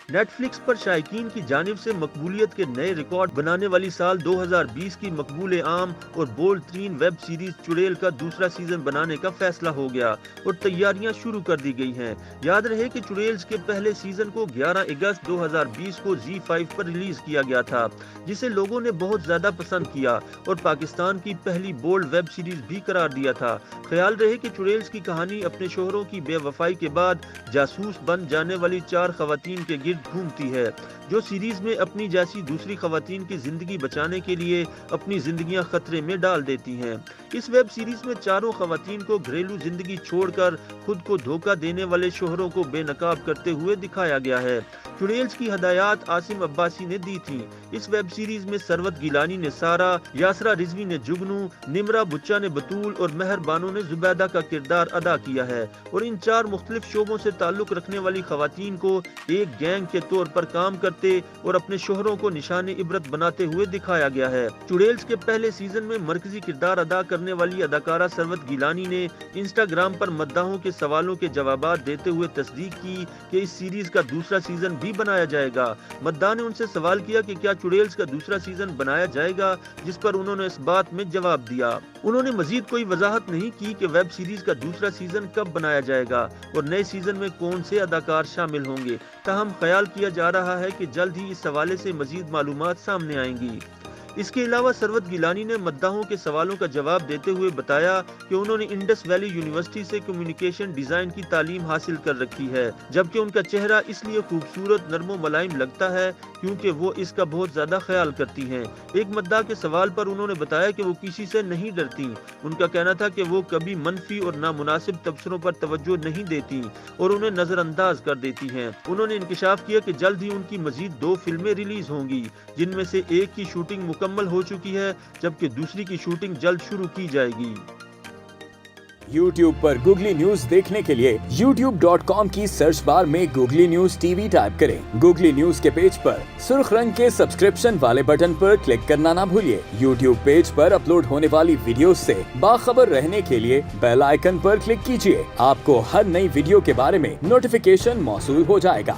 Netflix पर शायकीन की जानिब से मकबूलियत के नए रिकॉर्ड बनाने वाली साल 2020 की मकबूल आम और बोल्ड तरीन वेब सीरीज चुड़ैल का दूसरा सीजन बनाने का फैसला हो गया और तैयारियां शुरू कर दी गई हैं। याद रहे कि चुड़ैल के पहले सीजन को 11 अगस्त 2020 को ZEE5 पर रिलीज किया गया था, जिसे लोगों ने बहुत ज्यादा पसंद किया और पाकिस्तान की पहली बोल्ड वेब सीरीज भी करार दिया था। ख्याल रहे कि चुड़ैल की कहानी अपने शोहरों की बेवफाई के बाद जासूस बन जाने वाली 4 खवातीन के गिर्द घूमती है, जो सीरीज में अपनी जैसी दूसरी खवातीन की जिंदगी बचाने के लिए अपनी जिंदगियां खतरे में डाल देती हैं। इस वेब सीरीज में चारों खवातीन को घरेलू जिंदगी छोड़कर खुद को धोखा देने वाले शोहरों को बेनकाब करते हुए दिखाया गया है। चुड़ैल की हदायत आसिम अब्बासी ने दी थी। इस वेब सीरीज में सरवत गिलानी ने सारा, यासरा रिजवी ने जुगनू, निमरा बुच्चा ने बतूल और मेहर बानो ने जुबैदा का किरदार अदा किया है और इन 4 मुख्तलिफ शोबों से ताल्लुक रखने वाली खवातीन को एक गैंग के तौर पर काम करते और अपने शोहरों को निशाने इबरत बनाते हुए दिखाया गया है। चुड़ैल के पहले सीजन में मरकजी किरदार अदा करने वाली अदाकारा सरवत गिलानी ने इंस्टाग्राम पर मद्दाहों के सवालों के जवाबात देते हुए तस्दीक की कि इस सीरीज का दूसरा सीजन भी बनाया जाएगा। मद्दाह ने उनसे सवाल किया कि क्या चुड़ैल का दूसरा सीजन बनाया जाएगा, जिस पर उन्होंने इस बात में जवाब दिया। उन्होंने मजीद कोई वजाहत नहीं की कि वेब सीरीज का दूसरा सीजन कब बनाया जाएगा और नए सीजन में कौन से अदाकार शामिल होंगे। ताहम ख्याल किया जा रहा है कि जल्द ही इस हवाले से मजीद मालूमात सामने आएंगी। इसके अलावा सरवत गिलानी ने मद्दाहों के सवालों का जवाब देते हुए बताया कि उन्होंने इंडस वैली यूनिवर्सिटी से कम्युनिकेशन डिजाइन की तालीम हासिल कर रखी है, जबकि उनका चेहरा इसलिए खूबसूरत, नर्मो मुलायम लगता है क्योंकि वो इसका बहुत ज्यादा ख्याल करती हैं। एक मद्दाह के सवाल पर उन्होंने बताया कि वो किसी से नहीं डरती। उनका कहना था कि वो कभी मनफी और नामुनासिब तबसरों पर तवज्जो नहीं देती और उन्हें नजरअंदाज कर देती हैं। उन्होंने इंकशाफ किया कि जल्द ही उनकी मजीद 2 फिल्में रिलीज होंगी, जिनमें से एक की शूटिंग मुकम्मल हो चुकी है, जबकि दूसरी की शूटिंग जल्द शुरू की जाएगी। YouTube पर गूगली न्यूज देखने के लिए youtube.com की सर्च बार में गूगली न्यूज टीवी टाइप करें। गूगली न्यूज के पेज पर सुर्ख रंग के सब्सक्रिप्शन वाले बटन पर क्लिक करना ना भूलिए। YouTube पेज पर अपलोड होने वाली वीडियोस से बाखबर रहने के लिए बेल आइकन पर क्लिक कीजिए। आपको हर नई वीडियो के बारे में नोटिफिकेशन मौसूल हो जाएगा।